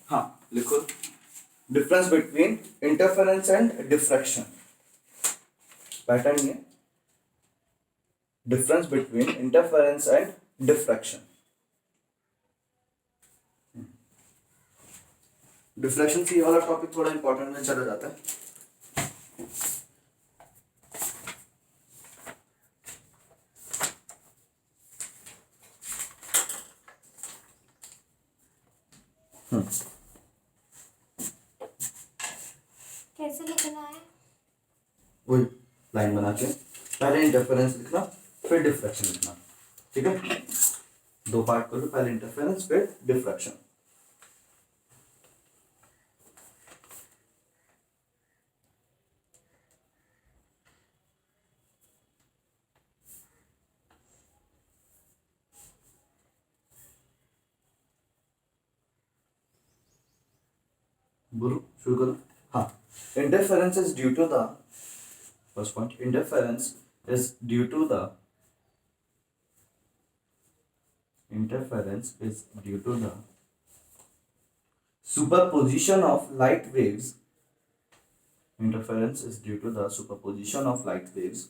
हाँ लिखो, difference between interference and diffraction. Pattern ये, difference between interference and diffraction. Diffraction से ये वाला टॉपिक थोड़ा इंपॉर्टेंट में चला जाता है। कैसे लिखना है? वही लाइन बना के पहले इंटरफेरेंस लिखना फिर डिफ्रैक्शन लिखना, ठीक है। दो पार्ट कर लो, पहले इंटरफेरेंस फिर डिफ्रैक्शन। बोलो, शुरू करो। हाँ, interference is due to the first point, interference is due to the interference is due to the superposition of light waves. Interference is due to the superposition of light waves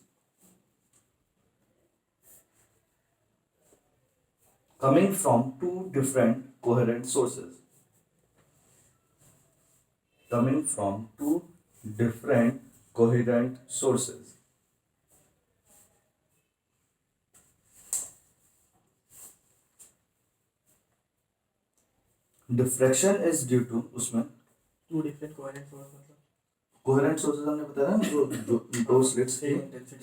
coming from two different coherent sources. Coming from two different coherent sources. Diffraction is due to, उसमें two different coherent source, मतलब coherent sources हमने बताया ना, जो दो slits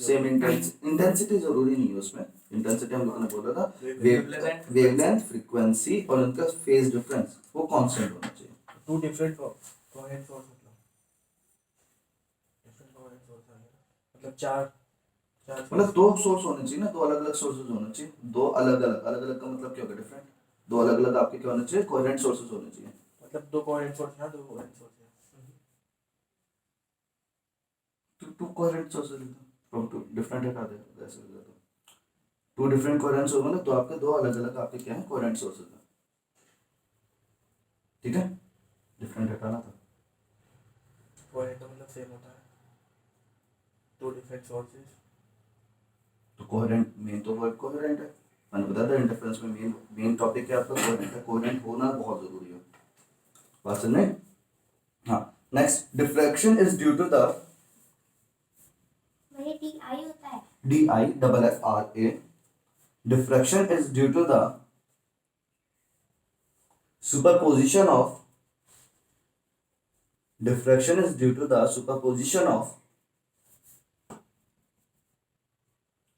same intensity जरूरी नहीं है उसमें। इंटेंसिटी हम लोगों ने बोला था वेवलेंथ, फ्रीक्वेंसी और उनका फेज डिफरेंस वो कांस्टेंट होना चाहिए। Two different coherent source different coherent source मतलब चार मतलब दो सोर्स होने चाहिए ना, दो अलग अलग सोर्सेज होने चाहिए। दो अलग अलग का मतलब क्या होगा? डिफरेंट। दो अलग अलग आपके क्या होने चाहिए? कोहेरेंट सोर्सेज होने चाहिए। मतलब दो कोहेरेंट सोर्स है, दो कोहेरेंट सोर्स है। Two coherent sources from two different हटा दे, ऐसे हो जाता है। टू डिफरेंट कोहेरेंट सोर्स मतलब तो आपके दो अलग अलग आपके क्या है? कोहेरेंट सोर्सेज है, ठीक है। डिफरेंट हटाना था। कोहेरेंट का मतलब सेम होता है, टू डिफरेंट सोर्सेज। तो कोहेरेंट मेन तो वर्ड कोहेरेंट है, मैंने बताया था इंटरफेरेंस में मेन टॉपिक क्या आपका? कोहेरेंट है। कोहेरेंट होना बहुत जरूरी है, बात समझ में? हाँ, next, diffraction is due to the DI होता है, DIFFRA। Diffraction is due to the superposition of diffraction is due to the superposition of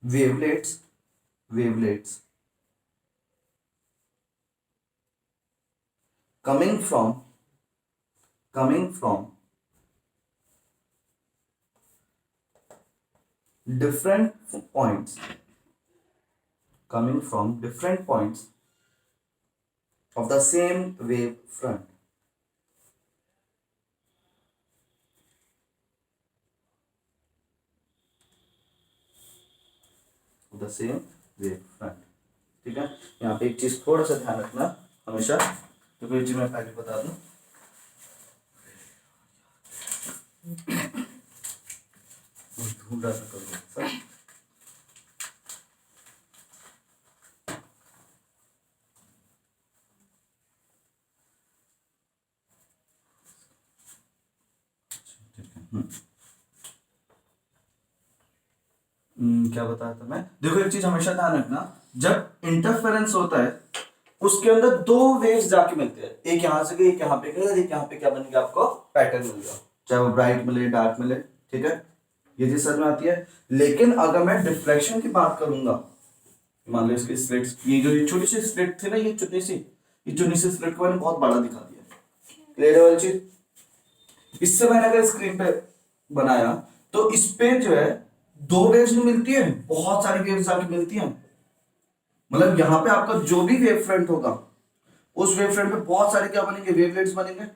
wavelets coming from different points of the same wave front. The same wave front, ठीक है। यहाँ पे एक चीज थोड़ा सा ध्यान रखना हमेशा, क्योंकि ये चीज मैं पहले बता दूं। ढूंढा था कल क्या बताया था मैं? देखो एक चीज हमेशा ध्यान रखना, जब इंटरफेरेंस होता है उसके अंदर दो वेव्स जाके मिलते हैं, एक यहां से गई, एक यहाँ पे गई, एक यहाँ पे क्या बनेगा? आपको पैटर्न मिलेगा, चाहे वो ब्राइट मिले डार्क मिले, ठीक है। ये चीज समझ में आती है। लेकिन अगर मैं डिफ्रैक्शन की बात करूंगा, मान लो इसकी स्लिट्स, ये जो छोटी सी स्लिट थी ना, ये चुनी सी स्लिट को मैंने बहुत बड़ा दिखा दिया, क्लियर वाली चीज। इससे मैंने अगर स्क्रीन पे बनाया तो इस पे जो है दो वेव्स नहीं मिलती है, बहुत सारी वेव्स जाके मिलती हैं। मतलब यहां पे आपका जो भी वेव फ्रंट होगा, उस वेव फ्रंट पे बहुत सारे क्या बनेंगे? वेवलेट्स बनेंगे।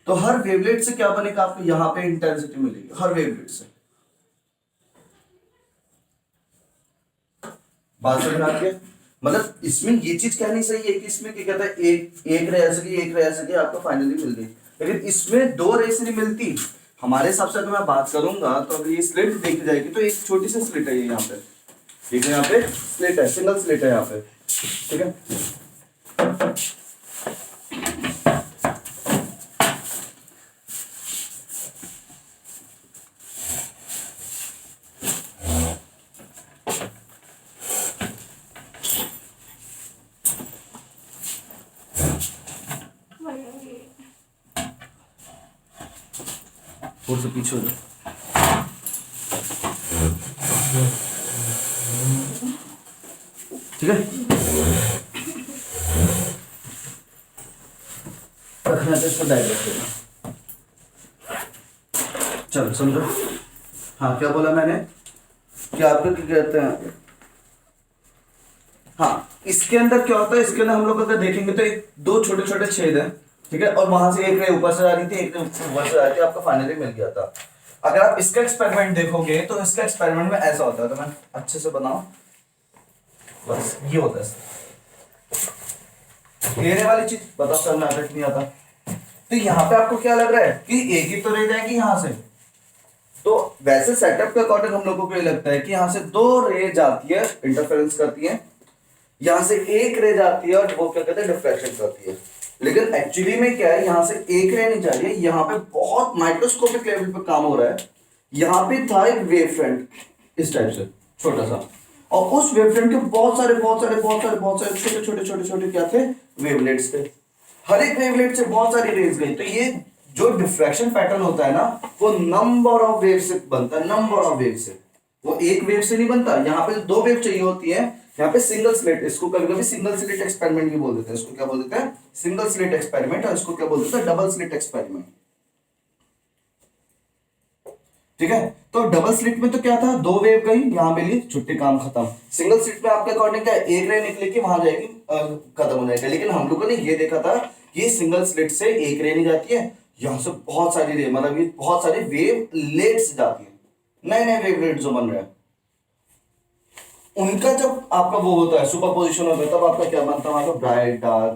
तो हर वेवलेट से क्या बनेगा? आपको यहां पे इंटेंसिटी मिलेगी हर वेवलेट से। बात समझ में आती है? मतलब इसमें ये चीज कहनी सही है कि इसमें क्या कहता है, एक रे ऐसे की, एक रे ऐसे की, आपको फाइनली मिल गई। लेकिन इसमें दो रे से नहीं मिलती। हमारे हिसाब से अगर मैं बात करूंगा तो अगर ये स्लिट देखी जाएगी तो एक छोटी सी स्लिट है ये यहाँ पे, ठीक है, यहाँ पे स्लिट है, सिंगल स्लिट है यहाँ पे, ठीक है। थोड़ा सा पीछे हो जाओ, ठीक है। रखना तो इसको डायरेक्ट देना। चलो समझो। हाँ क्या बोला मैंने कि आपको क्या कहते हैं, हाँ इसके अंदर क्या होता है, इसके अंदर हम लोग अगर देखेंगे तो एक दो छोटे छोटे छेद हैं, ठीक है, और वहां से एक रे ऊपर से आ रही थी, एक रे ऊपर से आ रही थी, आपका फाइनली मिल गया था। अगर आप इसका एक्सपेरिमेंट देखोगे तो इसका एक्सपेरिमेंट में ऐसा होता है, तो मैं अच्छे से बनाओ, बस ये होता है घेरे वाली चीज। बताओ सर में आता कि नहीं आता। तो यहाँ पे आपको क्या लग रहा है कि एक ही तो रह जाएगी यहाँ से, तो वैसे सेटअप के अकॉर्डिंग हम लोगों को ये लगता है कि यहाँ से दो रे जाती है, इंटरफेरेंस करती है, यहाँ से एक रे जाती है और वो क्या कहते हैं, डिफ्रैक्शन करती है। लेकिन एक्चुअली में क्या है, यहाँ से एक रे नहीं जा रही है, यहाँ पे बहुत माइक्रोस्कोपिक लेवल पे काम हो रहा है। यहाँ पे था एक वेव फ्रंट इस टाइप से छोटा सा, और उस वेव फ्रंट के बहुत सारे छोटे छोटे छोटे छोटे क्या थे, वेवलेट्स थे। हर एक वेवलेट से बहुत सारी रेज गई। तो ये जो डिफ्रैक्शन पैटर्न होता है ना, वो नंबर ऑफ वेव से बनता है, नंबर ऑफ वेव से, वो एक वेव से नहीं बनता। यहाँ पे दो वेव चाहिए होती है, यहाँ पे सिंगल स्लिट, इसको कभी कभी सिंगल स्लिट एक्सपेरिमेंट भी बोल देते हैं। इसको क्या बोल देते हैं, सिंगल स्लिट एक्सपेरिमेंट, और इसको क्या बोल देते हैं, डबल स्लिट एक्सपेरिमेंट, ठीक है। तो डबल स्लिट में तो क्या था, दो वेव गई, यहाँ मिली, छुट्टी, काम खत्म। सिंगल स्लिट में आपके अकॉर्डिंग क्या, एक रे निकले कि वहां जाएगी, खत्म हो जाएगा। लेकिन हम लोगों ने ये देखा था कि सिंगल स्लिट से एक रे नहीं जाती है, यहाँ से बहुत सारी रे, मतलब ये बहुत सारी वेव लेट्स जाती है, नए नए वेव लेट्स जो बन रहे हैं, उनका जब आपका वो होता है, सुपरपोजिशन होता है, तब आपका क्या बनता है, आपका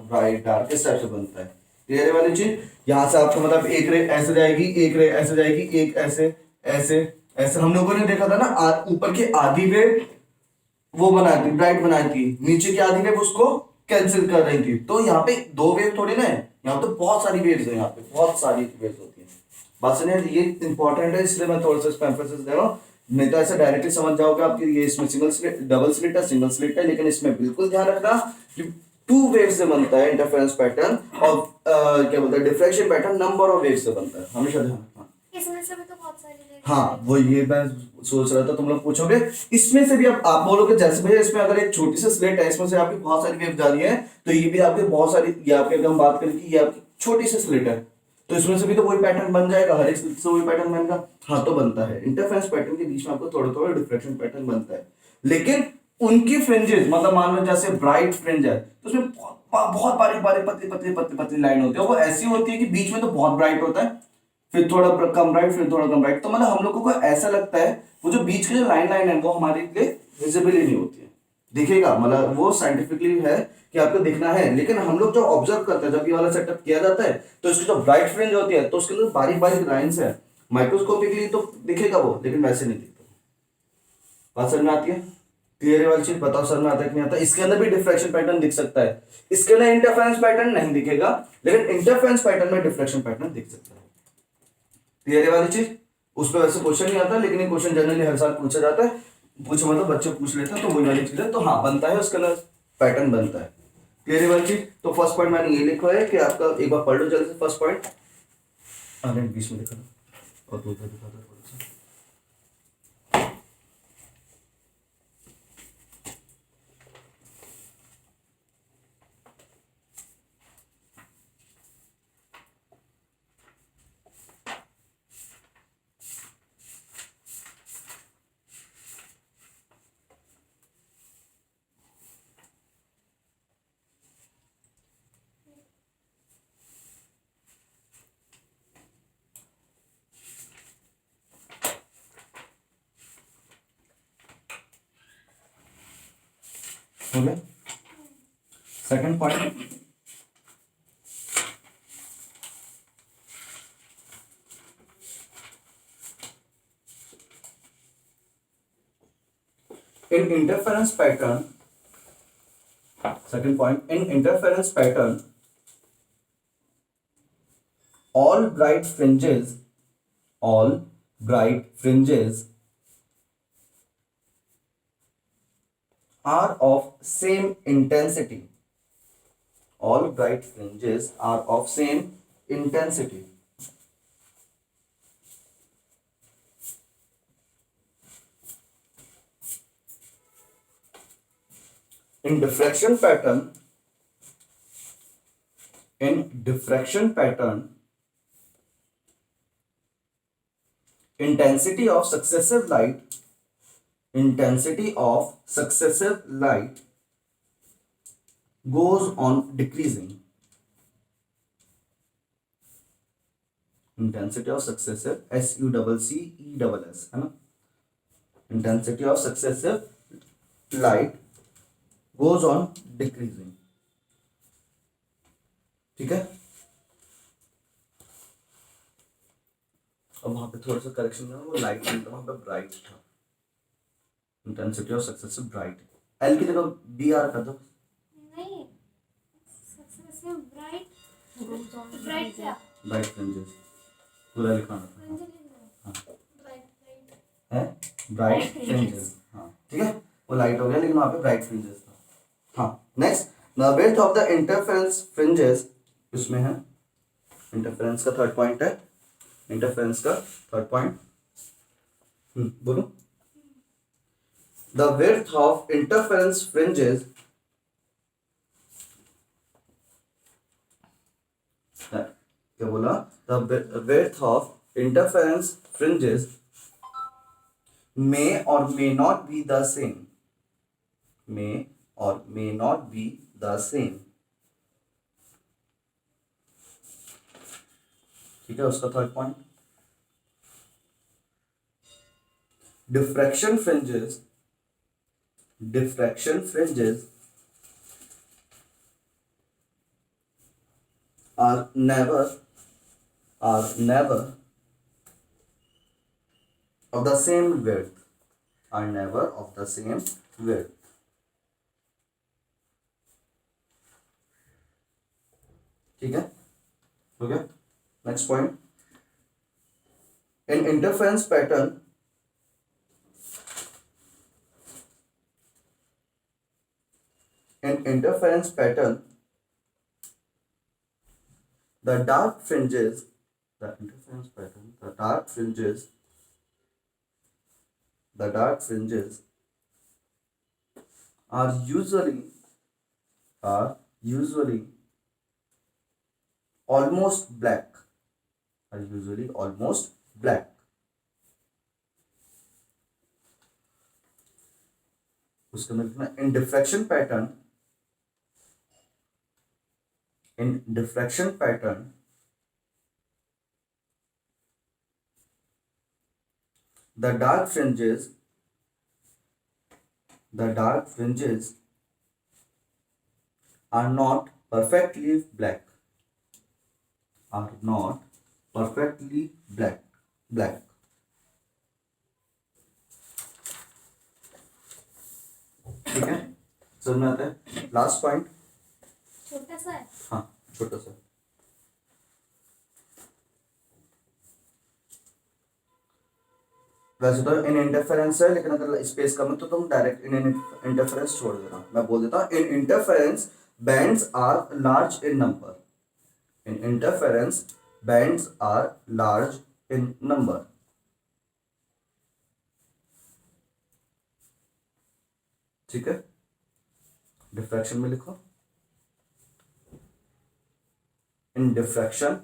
ब्राइट डार्क इस टाइप से बनता है। क्लियर वाली चीज। यहाँ से आपको मतलब एक रे ऐसे जाएगी, एक रे ऐसे जाएगी, एक ऐसे ऐसे ऐसे। हम लोगों ने देखा था ना, ऊपर की आधी वेव वो बनाई थी, ब्राइट बनाई थी, नीचे की आधी वेव उसको कैंसिल कर रही थी। तो यहाँ पे दो वेव थोड़ी ना है, यहाँ तो बहुत सारी वेव्स है, यहाँ पे बहुत सारी वेव्स होती है। बात सुनिए, ये इंपॉर्टेंट है, इसलिए मैं थोड़ा सा इस पे एम्फेसिस दे रहा हूँ। नहीं तो ऐसे डायरेक्टली समझ जाओगे आपकी, ये इसमें सिंगल स्लिट, डबल स्लिट है, सिंगल स्लिट है, लेकिन इसमें बिल्कुल ध्यान रखना कि टू वेव से बनता है इंटरफेरेंस पैटर्न, और क्या बोलते हैं, diffraction pattern number of wave से बनता है, हमेशा ध्यान रखना। इसमें से भी तो बहुत सारी रेज हाँ वो ये मैं सोच रहा था, तुम लोग पूछोगे इसमें से भी। अब आप बोलोगे जैसे भैया इसमें अगर एक छोटी सी स्लेट है, इसमें से आपकी बहुत सारी वेव जा रही है, तो ये भी आपके बहुत सारी, ये आपके अगर हम बात करें कि ये आपकी छोटी सी स्लेट है, तो इसमें से भी तो वही पैटर्न बन जाएगा, हर एक स्लिट से वही पैटर्न बनेगा। हाँ तो बनता है, इंटरफेरेंस पैटर्न के बीच में आपको थोड़ा थोड़ा डिफ्रैक्शन पैटर्न बनता है। लेकिन उनकी फ्रिंजेस, मतलब मान लो जैसे ब्राइट फ्रिंज है, तो उसमें बहुत बारीक बारीक पतली पतली पतली पतली लाइन होती है, वो ऐसी होती है कि बीच में तो बहुत ब्राइट होता है, फिर थोड़ा कम ब्राइट, फिर थोड़ा कम ब्राइट। तो मतलब हम लोगों को ऐसा लगता है वो जो बीच की जो लाइन लाइन है वो हमारे लिए विजिबल ही नहीं होती है, दिखेगा, मतलब वो साइंटिफिकली है कि आपको दिखना है। लेकिन हम लोग जो ऑब्जर्व करते हैं, जब ये वाला सेटअप किया जाता है, तो इसकी जो ब्राइट फ्रिंज होती है, तो उसके अंदर बारीक बारीक लाइंस है, माइक्रोस्कोपिकली तो दिखेगा वो, लेकिन वैसे नहीं दिखता। बात समझ में आती है, क्लियर वाली चीज। बताओ सर में आता है कि नहीं आता। इसके अंदर भी डिफ्रैक्शन पैटर्न दिख सकता है, इसके अंदर इंटरफेरेंस पैटर्न नहीं दिखेगा, लेकिन इंटरफेरेंस पैटर्न में डिफ्रैक्शन पैटर्न दिख सकता है। क्लियर वाली चीज। उस पर वैसे क्वेश्चन नहीं आता, लेकिन ये क्वेश्चन जनरली हर साल पूछा जाता है, पूछो मतलब बच्चे पूछ लेते हैं, तो वही वाली चीज है। तो हाँ बनता है, उसके अंदर पैटर्न बनता है। क्लियर वाली चीज। तो फर्स्ट पॉइंट मैंने ये लिखा है कि आपका एक बार पढ़ लो जल्दी से फर्स्ट पॉइंट, बीच में लिखा था और दो दिखा था थोड़ा सा। हो गया। Second point, in interference pattern, second point, in interference pattern, all bright fringes are of same intensity. All bright fringes are of same intensity. In diffraction pattern, intensity of successive light goes on decreasing. Intensity of successive, SUCCESS, है ना? Intensity of successive light goes on decreasing. ठीक है, अब वहां पे थोड़ा सा correction करना, वो लाइट नहीं था, वहां पे ब्राइट था. Intensity of successive bright, L की जगह बी आर कर दो. नहीं, सक्सेसिव ब्राइट ब्राइट क्या ब्राइट फ्रिंजेस पूरा लिखना था. फ्रिंज लिख दो. हाँ ब्राइट है, ब्राइट फ्रिंजेस. हाँ ठीक है, वो लाइट हो गया लेकिन वहां पे ब्राइट फ्रिंजेस था. हाँ next, the width of the interference fringes, इसमें है इंटरफेरेंस का थर्ड पॉइंट है. इंटरफेरेंस का थर्ड पॉइंट बोलो. The width of interference fringes, क्या बोला? The width of interference fringes may or may not be the same. May or may not be the same. ठीक है, उसका third point. diffraction fringes are never of the same width. Are never of the same width. ठीक है, हो गया. Next point, in interference pattern the dark fringes are usually almost black. उसका मतलब in diffraction pattern the dark fringes are not perfectly black. ठीक है, समझ में आता है. लास्ट पॉइंट, छोटा सा है. हाँ छोटा सा. वैसे तो इन इंटरफेरेंस है, लेकिन अगर स्पेस कम है तो तुम डायरेक्ट इन इंटरफेरेंस छोड़ देना. मैं बोल देता हूँ, in interference bands are large in number. ठीक है, डिफ्रैक्शन में लिखो. in diffraction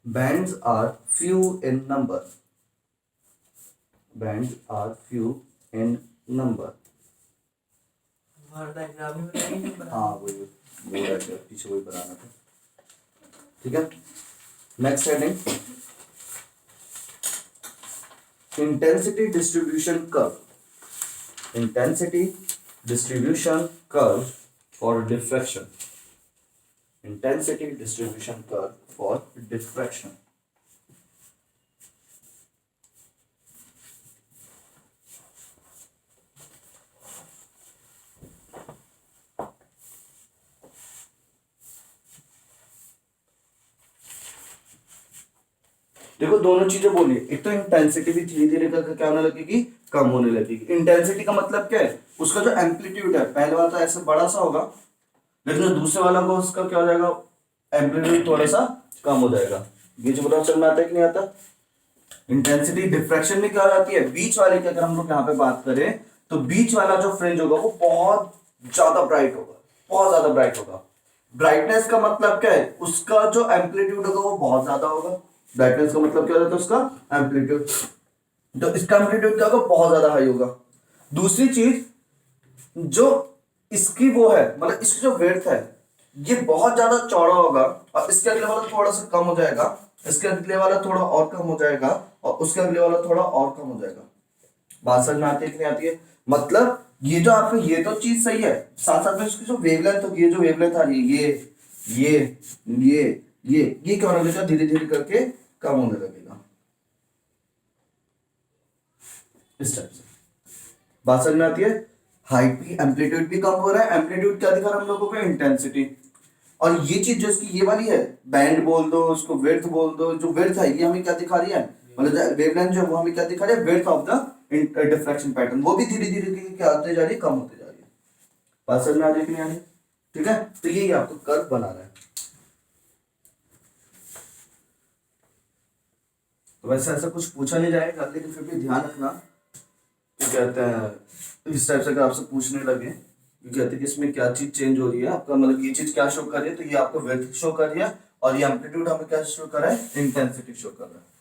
bands are few in number. हाँ वही पीछे वही बनाना था. ठीक है, next heading, intensity distribution curve, intensity distribution curve for diffraction, intensity distribution curve for diffraction. देखो दोनों चीजें बोली, एक तो इंटेंसिटी भी धीरे धीरे करके क्या होने लगेगी, कम होने लगेगी। इंटेंसिटी का मतलब क्या है, उसका जो एम्पलीट्यूड है, पहले वाला तो ऐसे बड़ा सा होगा, लेकिन जो दूसरे वाला को उसका क्या हो जाएगा, एम्पलीट्यूड थोड़ा सा कम हो जाएगा। बीच में पता चल में आता है कि नहीं आता। इंटेंसिटी डिफ्रैक्शन में क्या हो जाती है, बीच वाले की अगर हम लोग यहाँ पे बात करें तो बीच वाला जो फ्रिंज होगा वो बहुत ज्यादा ब्राइट होगा, बहुत ज्यादा ब्राइट होगा। ब्राइटनेस का मतलब क्या है, उसका जो एम्पलीट्यूड होगा वो बहुत ज्यादा होगा। ब्राइटनेस का मतलब क्या होता है, उसका एम्पलीट्यूड, तो इसका एम्पलीट्यूड क्या होगा, बहुत ज्यादा हाई होगा। दूसरी चीज, जो इसकी वो है, मतलब इसकी जो विड्थ है ये बहुत ज्यादा चौड़ा होगा, और इसके अगले वाला थोड़ा सा कम हो जाएगा, इसके अगले वाला थोड़ा और कम हो जाएगा, और उसके अगले वाला थोड़ा और कम हो जाएगा। बात समझ में आती है कि नहीं आती है। मतलब ये जो आपको, ये तो चीज सही है, साथ साथ में इसकी जो वेवलेंथ होगी, ये जो वेवलेंथ आ रही है, ये ये क्या होने लगेगा, धीरे धीरे करके कम होने लगेगा, इस टाइप से। बात समझ में आती है। हाइट भी, एम्पलीट्यूड भी कम हो रहा है, एम्पलीट्यूड क्या दिखा रहा है हम लोगों को, इंटेंसिटी। और ये चीज जो इसकी ये वाली है, बैंड बोल दो उसको, विड्थ बोल दो, जो विड्थ है ये हमें क्या दिखा रही है, मतलब वेवलेंथ जो है वो हमें क्या दिखा रही है, width of the diffraction pattern, वो भी धीरे धीरे क्या होते जा रही है, कम होते जा रही है। बात समझ में आ रही है कि नहीं आ रही। ठीक है, तो यही आपको कर्व बना रहा है। तो वैसे ऐसा कुछ पूछा नहीं जाएगा, लेकिन फिर भी ध्यान रखना, क्या कहते हैं, इस टाइप से अगर आपसे पूछने लगे कि कहते हैं कि इसमें क्या चीज चेंज हो रही है आपका, मतलब ये चीज क्या शो कर रही है, तो ये आपको विड्थ शो कर रही है, और ये एम्पलीट्यूड हमें क्या शो कर रहा है, इंटेंसिटी शो कर रहा है।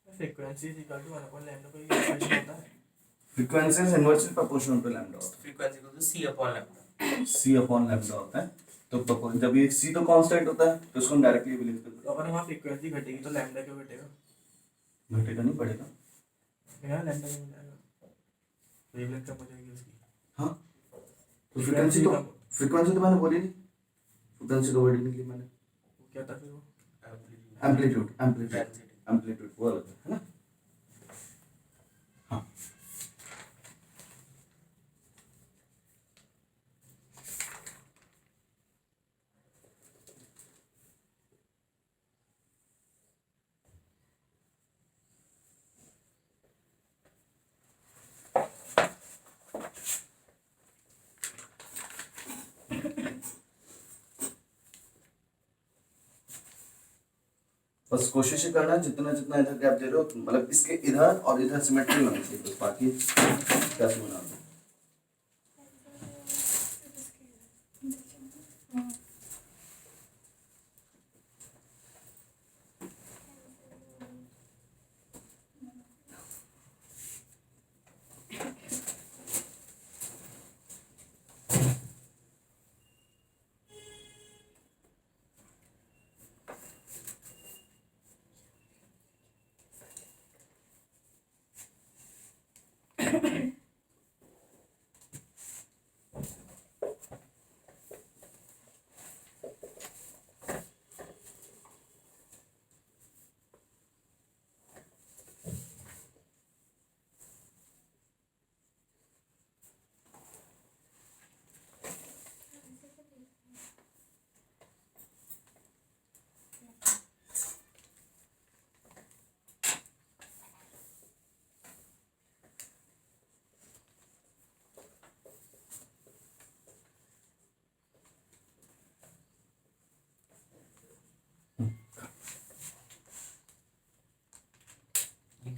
Frequency is equal to 1 lambda का ये इक्वेशन होता है। Frequency is inversely proportional to lambda होता फ्रीक्वेंसी को तो सी अपॉन लैम्डा। है, सी अपॉन लैम्डा होता है। तो जब ये सी तो कांस्टेंट होता है तो इसको हम डायरेक्टली भी लिख सकते तो अगर वहाँ फ्रीक्वेंसी घटेगी तो लैम्डा क्यों घटेगा? हैं, घटेगा नहीं बढ़ेगा। यहाँ लैम्डा क्यों घटेगा? वेवलेंथ कम हो जाएगी उसकी। हाँ, तो फ्रीक्वेंसी तो मैंने बोली नहीं, फ्रीक्वेंसी का वर्ड निकली मैंने, वो क्या था फिर वो? एम्पलीट्यूड, एम्पलीट्यूड वो अलग है ना। हाँ, बस कोशिश ही करना है, जितना जितना इधर गैप दे रहे हो, मतलब इसके इधर और इधर सिमेट्री होनी चाहिए, बस बाकी कैसे बना दो।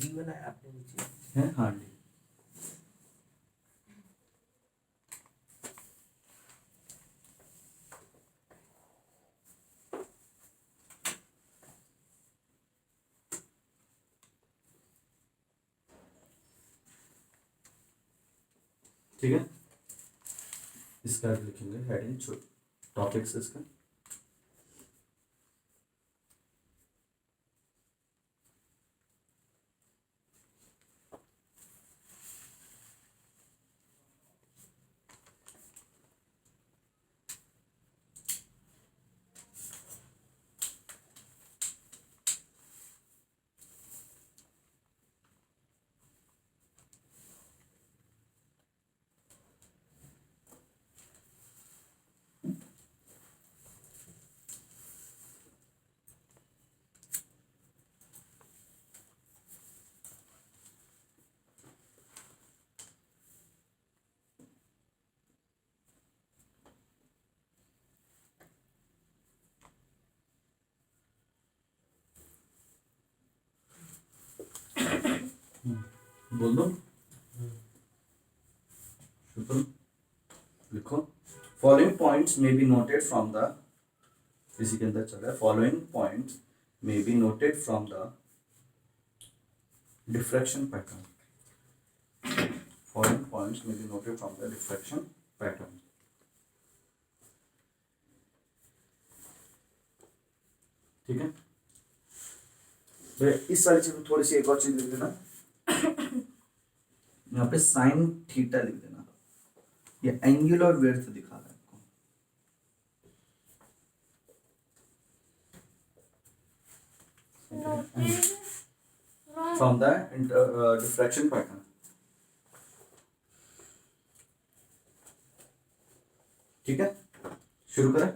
डी बनाया आपने नीचे। है हाँ जी। ठीक है, इसका लिखेंगे हेडिंग छोटी। टॉपिक्स इसके बोल दो शुक्र लिखो following points may be noted from the इसी के अंदर चल रहा है following points may be noted from the diffraction pattern following points may be noted from the diffraction pattern ठीक है तो इस सारी चीज में थोड़ी सी एक और चीज लिख देना यहाँ पे साइन थीटा लिख देना ये एंगुलर विड्थ दिखा रहा है आपको Noted from from the diffraction pattern ठीक है शुरू करें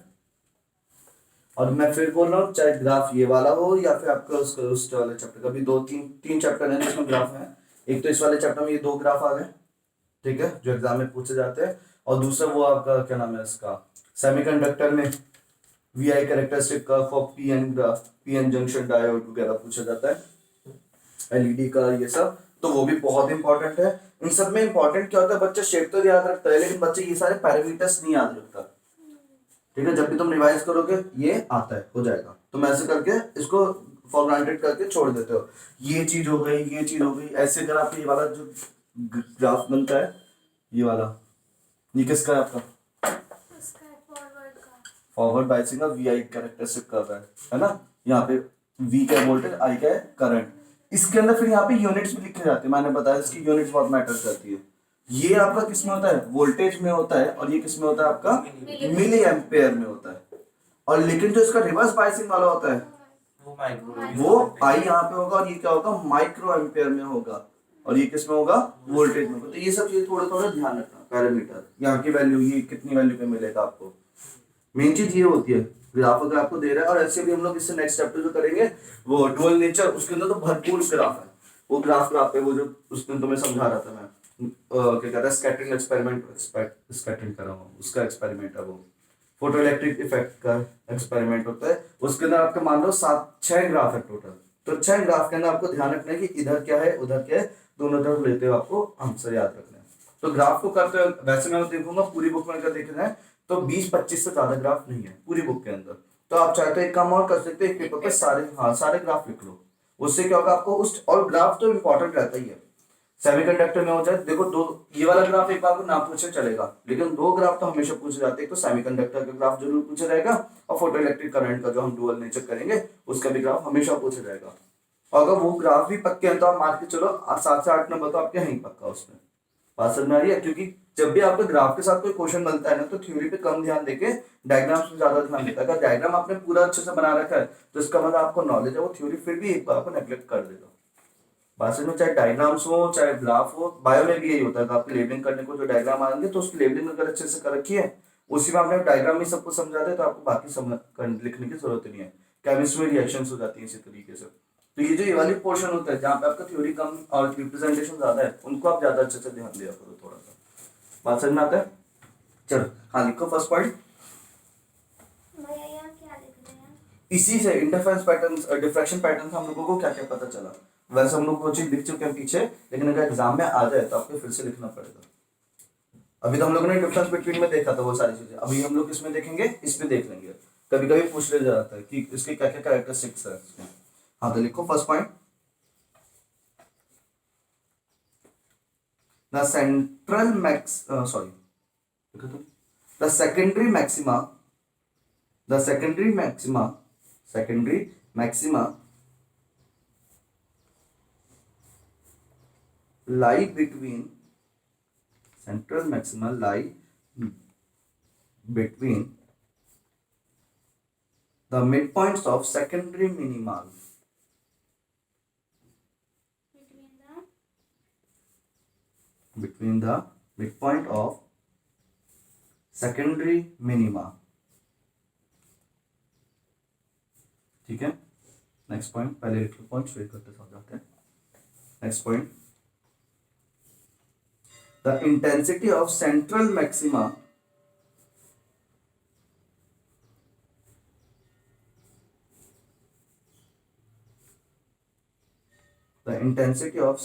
और मैं फिर बोल रहा हूँ चाहे ग्राफ ये वाला हो या फिर आपका उसका उस वाले चैप्टर का भी दो तीन चैप्टर है जिसमें ग्राफ है एक तो इस वाले चैप्टर में ये दो ग्राफ आ गए ठीक है जो एग्जाम में पूछे जाते हैं और दूसरा वो आपका क्या नाम है इसका सेमीकंडक्टर में VI characteristic curve for PN junction diode वगैरह पूछा जाता है एलईडी का ये सब तो वो भी बहुत इंपॉर्टेंट है इन सब में इंपॉर्टेंट क्या होता है बच्चा शेप तो याद रखता है लेकिन बच्चे ये सारे पैरामीटर्स नहीं याद रखता ठीक है जब भी तुम रिवाइज करोगे ये आता है हो जाएगा तुम ऐसे करके इसको फॉर ग्रांटेड करके छोड़ देते हो ये चीज हो गई ये चीज हो गई ऐसे अगर आपके ये वाला जो ग्राफ बनता है ये वाला ये किसका है आपका उसका फॉरवर्ड का फॉरवर्ड बाइसिंग का वी आई कैरेक्टरिस्टिक कर्व है ना यहाँ पे V का वोल्टेज I का है करंट इसके अंदर फिर यहाँ पे यूनिट्स भी लिखे जाते हैं मैंने बताया इसकी यूनिट्स बहुत मैटर करती है ये आपका किस में होता है वोल्टेज में होता है और ये किस में होता है आपका मिली एम्पेयर में होता है और लेकिन जो इसका रिवर्स बाइसिंग वाला होता है वो माइक्रो वो I यहाँ पे होगा और ये क्या होगा माइक्रो एम्पेयर में होगा और ये किस में होगा वोल्टेज में होगा तो ये सब चीज थोड़ा थोड़ा ध्यान रखना पैरामीटर यहाँ की वैल्यू ये कितनी वैल्यू पे मिलेगा आपको मेन चीज ये होती है ग्राफ अगर आपको दे रहा है और ऐसे भी हम लोग इससे नेक्स्ट चैप्टर जो करेंगे वो डुअल नेचर उसके अंदर तो भरपूर ग्राफ है वो ग्राफ है वो जो उस दिन तुम्हें समझा रहा था मैं क्या कहता है स्कैटरिंग एक्सपेरिमेंट स्कैटरिंग कर रहा हूँ उसका एक्सपेरिमेंट है वो फोटो इलेक्ट्रिक इफेक्ट का एक्सपेरिमेंट होता है उसके अंदर आपके मान लो 6 ग्राफ है टोटल तो 6 ग्राफ के अंदर आपको ध्यान रखना है कि इधर क्या है उधर क्या है दोनों तरफ लेते हुए आपको आंसर याद रखना है तो ग्राफ को करते हुए वैसे मैं देखूंगा पूरी बुक में अगर देखना है तो 20-25 से ज्यादा ग्राफ नहीं है पूरी बुक के अंदर तो आप चाहे तो एक काम और कर सकते हैं एक पेपर पे सारे ग्राफ लिख लो उससे क्या होगा आपको उस और ग्राफ तो इम्पोर्टेंट रहता ही है सेमीकंडक्टर में हो जाए देखो दो ये वाला ग्राफ एक बार को ना पूछे चलेगा लेकिन दो ग्राफ तो हमेशा पूछे जाते हैं तो सेमीकंडक्टर का ग्राफ जरूर पूछा जाएगा और फोटो इलेक्ट्रिक करंट का जो हम डुअल नेचर करेंगे उसका भी ग्राफ हमेशा पूछा जाएगा और अगर वो ग्राफ भी पक्के हैं तो आप मान के चलो 7 से 8 नंबर तो आपके हैं ही पक्का उसमें बात समझ में आ रही है क्योंकि जब भी आपको ग्राफ के साथ कोई क्वेश्चन बनता है ना तो थ्योरी पे कम ध्यान देके डायग्राम्स पे ज्यादा ध्यान देता है अगर डायग्राम आपने पूरा अच्छे से बना रखा है तो इसका मतलब आपको नॉलेज है वो थ्योरी फिर भी एक बार आपको नेग्लेक्ट कर देगा बात में चाहे डायग्राम्स हो चाहे ग्राफ हो बायो में भी यही होता है आपको लेबलिंग करने को जो डायग्राम आएंगे तो उसकी लेबलिंग अगर अच्छे से कर रखी है उसी में आपने डायग्राम में सबको समझा दे तो आपको बाकी लिखने की जरूरत नहीं है केमिस्ट्री में रिएक्शंस हो जाती है इसी तरीके से तो ये जो ये वाली पोर्शन होता है जहाँ पे आपका थ्योरी कम और रिप्रेजेंटेशन ज्यादा है उनको आप ज्यादा अच्छे से ध्यान दिया करो थोड़ा सा बात समझ में आता है चलो हाँ लिखो फर्स्ट पॉइंट भैया यहाँ क्या लिख रहे हैं इसी से इंटरफेरेंस पैटर्न्स डिफ्रैक्शन पैटर्न से हम लोगों को क्या क्या पता चला वैसे हम लोग वो चीज लिख चुके हैं पीछे लेकिन अगर एग्जाम में आ जाए तो आपको फिर से लिखना पड़ेगा अभी तो हम लोगों ने डिफरेंस बिटवीन में देखा था वो सारी चीजें अभी हम लोग इसमें देखेंगे इस पे देख लेंगे कभी कभी पूछ ले जाता है कि इसके क्या क्या कैरेक्टरिस्टिक्स है इसमें हाँ तो लिखो first point the central max sorry the secondary maxima The secondary maxima lie between central maxima lie between the midpoints of secondary minima. Between the midpoint of secondary minima. ठीक है. नेक्स्ट पॉइंट, पहले लिखो point फिर करते समझाते हैं. Next point, the intensity of central maxima the intensity of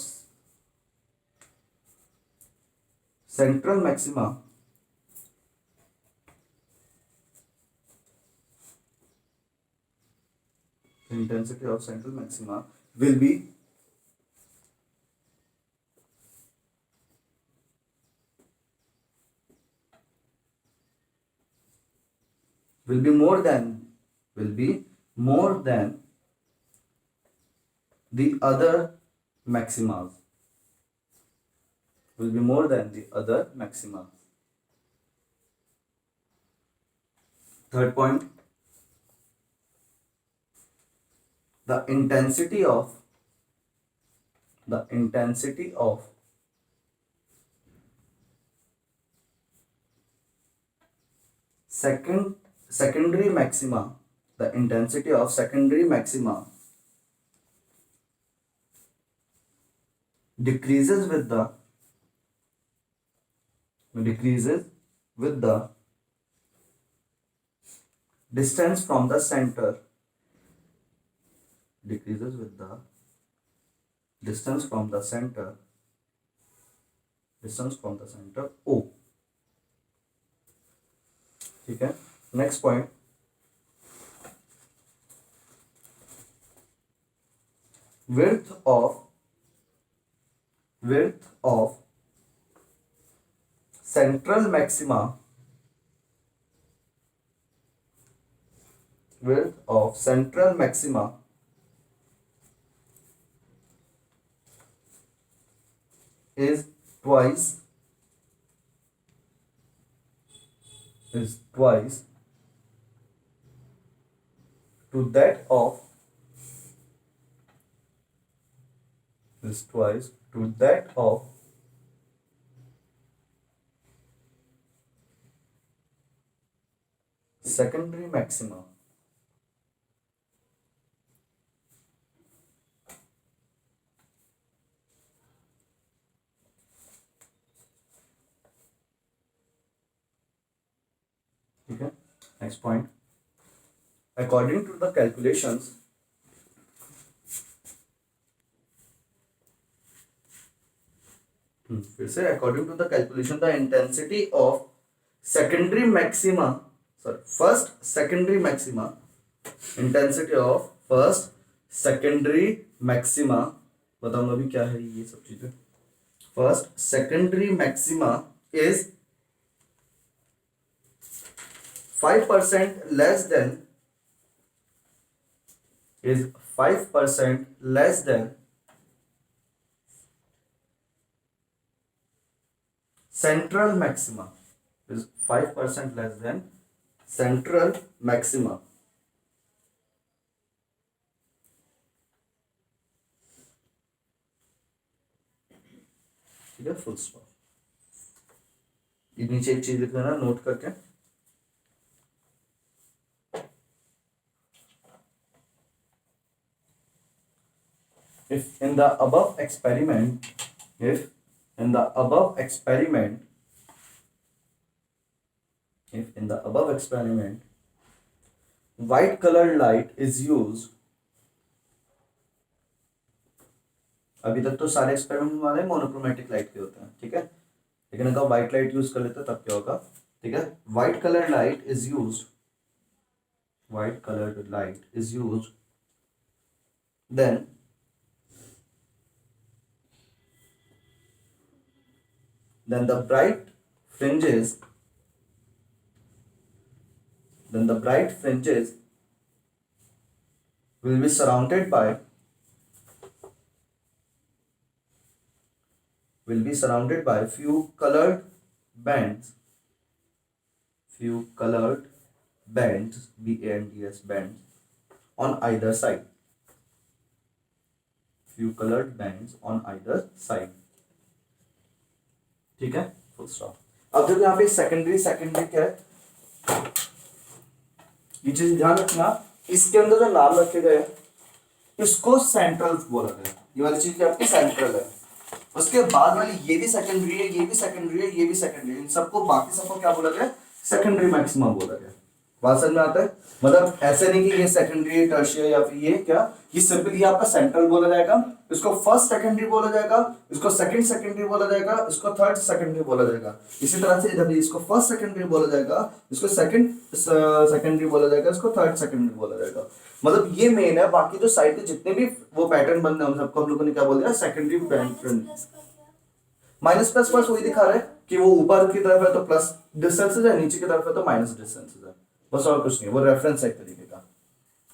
central maxima will be more than the other maximas. Will be more than the other maxima. Third point, the intensity of secondary maxima, the intensity of secondary maxima decreases with the distance from the center. Decreases with the distance from the center O. ठीक है. Next point, width of central maxima is twice to that of secondary maxima. ठीक है. Next point, according to the calculations फिर से according to the calculation the intensity of secondary maxima, first secondary maxima, intensity of first secondary maxima, बताओ अभी क्या है ये सब चीजें. first secondary maxima is 5% less than central maxima. Is 5% less than central maxima. ठीक है. Full stop. नीचे एक चीज लिख लेना नोट करके. If in the above experiment, white colored light is used. अभी तक तो सारे एक्सपेरिमेंट हमारे मोनोक्रोमेटिक लाइट के होते हैं. ठीक है. लेकिन अगर व्हाइट लाइट यूज कर लेते तब क्या होगा. ठीक है. White coloured light is used then the bright fringes then the bright fringes will be surrounded by few colored bands, bands on either side, ठीक है, फुल स्टॉप। अब देखो यहाँ पे सेकेंडरी क्या है, ये चीज ध्यान रखना, इसके अंदर जो नाम रखे गए इसको सेंट्रल बोला गया, ये वाली चीज आपकी सेंट्रल है। उसके बाद वाली ये भी सेकेंडरी है, ये भी सेकेंडरी है, ये भी सेकेंडरी है, इन सबको बाकी सबको क्या बोला गया, सेकेंडरी मैक्सिमा बोला गया। बात समझ में आता है? मतलब ऐसे नहीं कि ये सेकेंडरी टर्शियर या फिर ये क्या, ये सिंपल ये आपका सेंट्रल बोला जाएगा, इसको फर्स्ट सेकेंडरी बोला जाएगा, इसको सेकंड सेकेंडरी बोला जाएगा, इसको थर्ड सेकेंडरी बोला जाएगा। इसी तरह से इधर भी इसको फर्स्ट सेकेंडरी बोला जाएगा, इसको सेकंड सेकेंडरी बोला जाएगा, इसको थर्ड सेकेंडरी बोला जाएगा। मतलब ये मेन है, बाकी जो साइड के जितने भी वो पैटर्न बन रहे हैं हम सबको हम लोगों ने क्या बोल दिया, secondary pattern. Minus plus plus वही दिखा रहा है कि वो ऊपर की तरफ है तो प्लस डिस्टेंसेज है, नीचे की तरफ है तो माइनस डिस्टेंसेज है, बस और कुछ नहीं, वो रेफरेंस है एक तरीके का।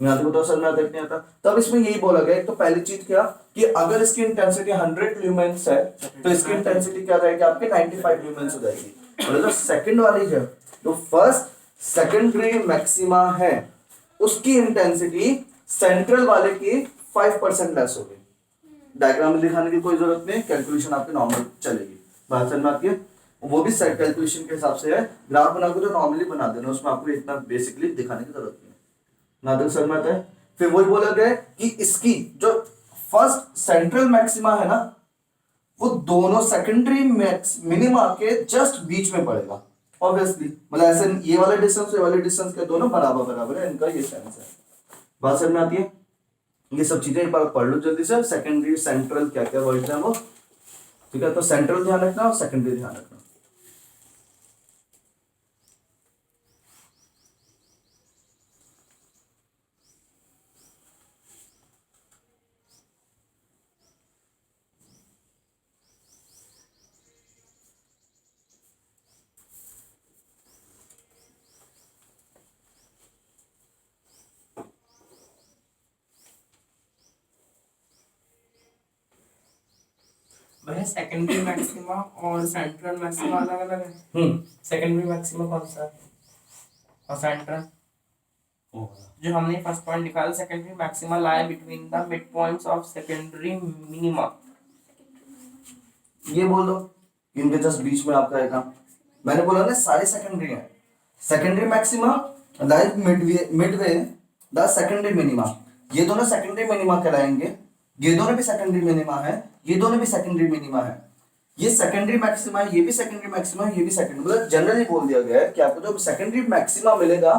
यहाँ तक तो समझ में नहीं आता। तब इसमें यही बोला गया, एक तो पहली चीज क्या कि अगर इसकी इंटेंसिटी 100 ल्यूमेंस है तो इसकी इंटेंसिटी क्या रहेगी आपके 95 ल्यूमेंस हो जाएगी। और जो सेकंड वाली है, जो फर्स्ट सेकेंडरी मैक्सिमा है, उसकी इंटेंसिटी सेंट्रल वाले की 5% लेस होगी। डायग्राम में दिखाने की कोई जरूरत नहीं, कैलकुलेशन आपकी नॉर्मल चलेगी। बात समझ में आती है? वो भी सेट कैलकुलेशन के हिसाब से है, ग्राफ बना के जो नॉर्मली बना देना, उसमें आपको इतना बेसिकली दिखाने की जरूरत नहीं है। ना तो समझ में आता है? फिर वही बोला गया कि इसकी जो फर्स्ट सेंट्रल मैक्सिमा है ना, वो दोनों सेकेंडरी मिनिमा के जस्ट बीच में पड़ेगा ऑब्वियसली। मतलब ऐसे ये वाला डिस्टेंस ये वाले डिस्टेंस के दोनों बराबर है, इनका ये सेंस है। बात समझ में आती है? ये सब चीजें एक बार पढ़ लो जल्दी से, सेकेंडरी सेंट्रल क्या क्या वर्ड है वो, ठीक है। तो सेंट्रल ध्यान रखना और सेकेंडरी ध्यान रखना। भैया सेकेंडरी मैक्सिमा और सेंट्रल मैक्सिमा अलग अलग है। सेकेंडरी मैक्सिमा कौन सा है और सेंट्रल? जो हमने फर्स्ट पॉइंट निकाला, secondary maxima lie between the mid points of secondary minima. ये बोल दो, इनके जस्ट बीच में आपका है काम। मैंने बोला ना सारे सेकेंडरी हैं। Secondary maxima like Midway the secondary minima, ये दोनों सेकेंडरी मिनिमा कहलाएंगे। ये दोनों भी सेकेंडरी मिनिमा है, ये दोनों भी सेकेंडरी मिनिमा है। ये सेकेंडरी मैक्सिमा है, ये भी सेकेंडरी मैक्सिमा है, ये भी सेकेंडरी, मतलब जनरली बोल दिया गया है कि आपको जो सेकेंडरी मैक्सिमा मिलेगा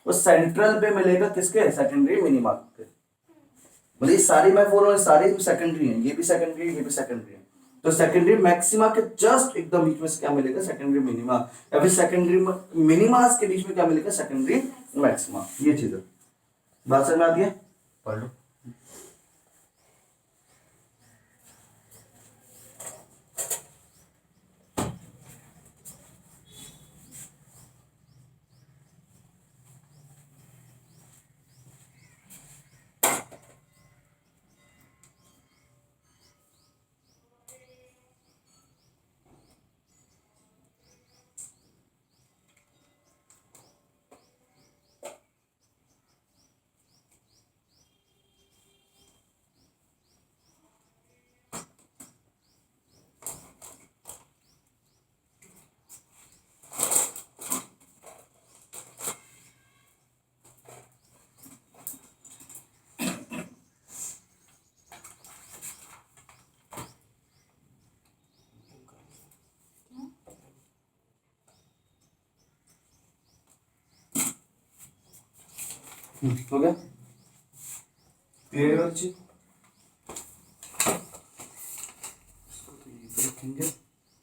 वो सेंट्रल पे मिलेगा, किसके, सेकेंडरी मिनिमा के। मतलब ये सारी मैं बोल रहा हूँ सारी सेकेंडरी है, ये भी सेकेंडरी है, ये भी सेकेंडरी है। तो सेकेंडरी मैक्सिमा के जस्ट एकदम बीच में से क्या मिलेगा, सेकेंडरी मिनिमा, या फिर सेकेंडरी मिनिमास के बीच में क्या मिलेगा, सेकेंडरी मैक्सिमा। ये चीज है। बात समझ में आती है? पढ़ लो। हो गया क्लियर? अच्छी, इसको तो ये रखेंगे।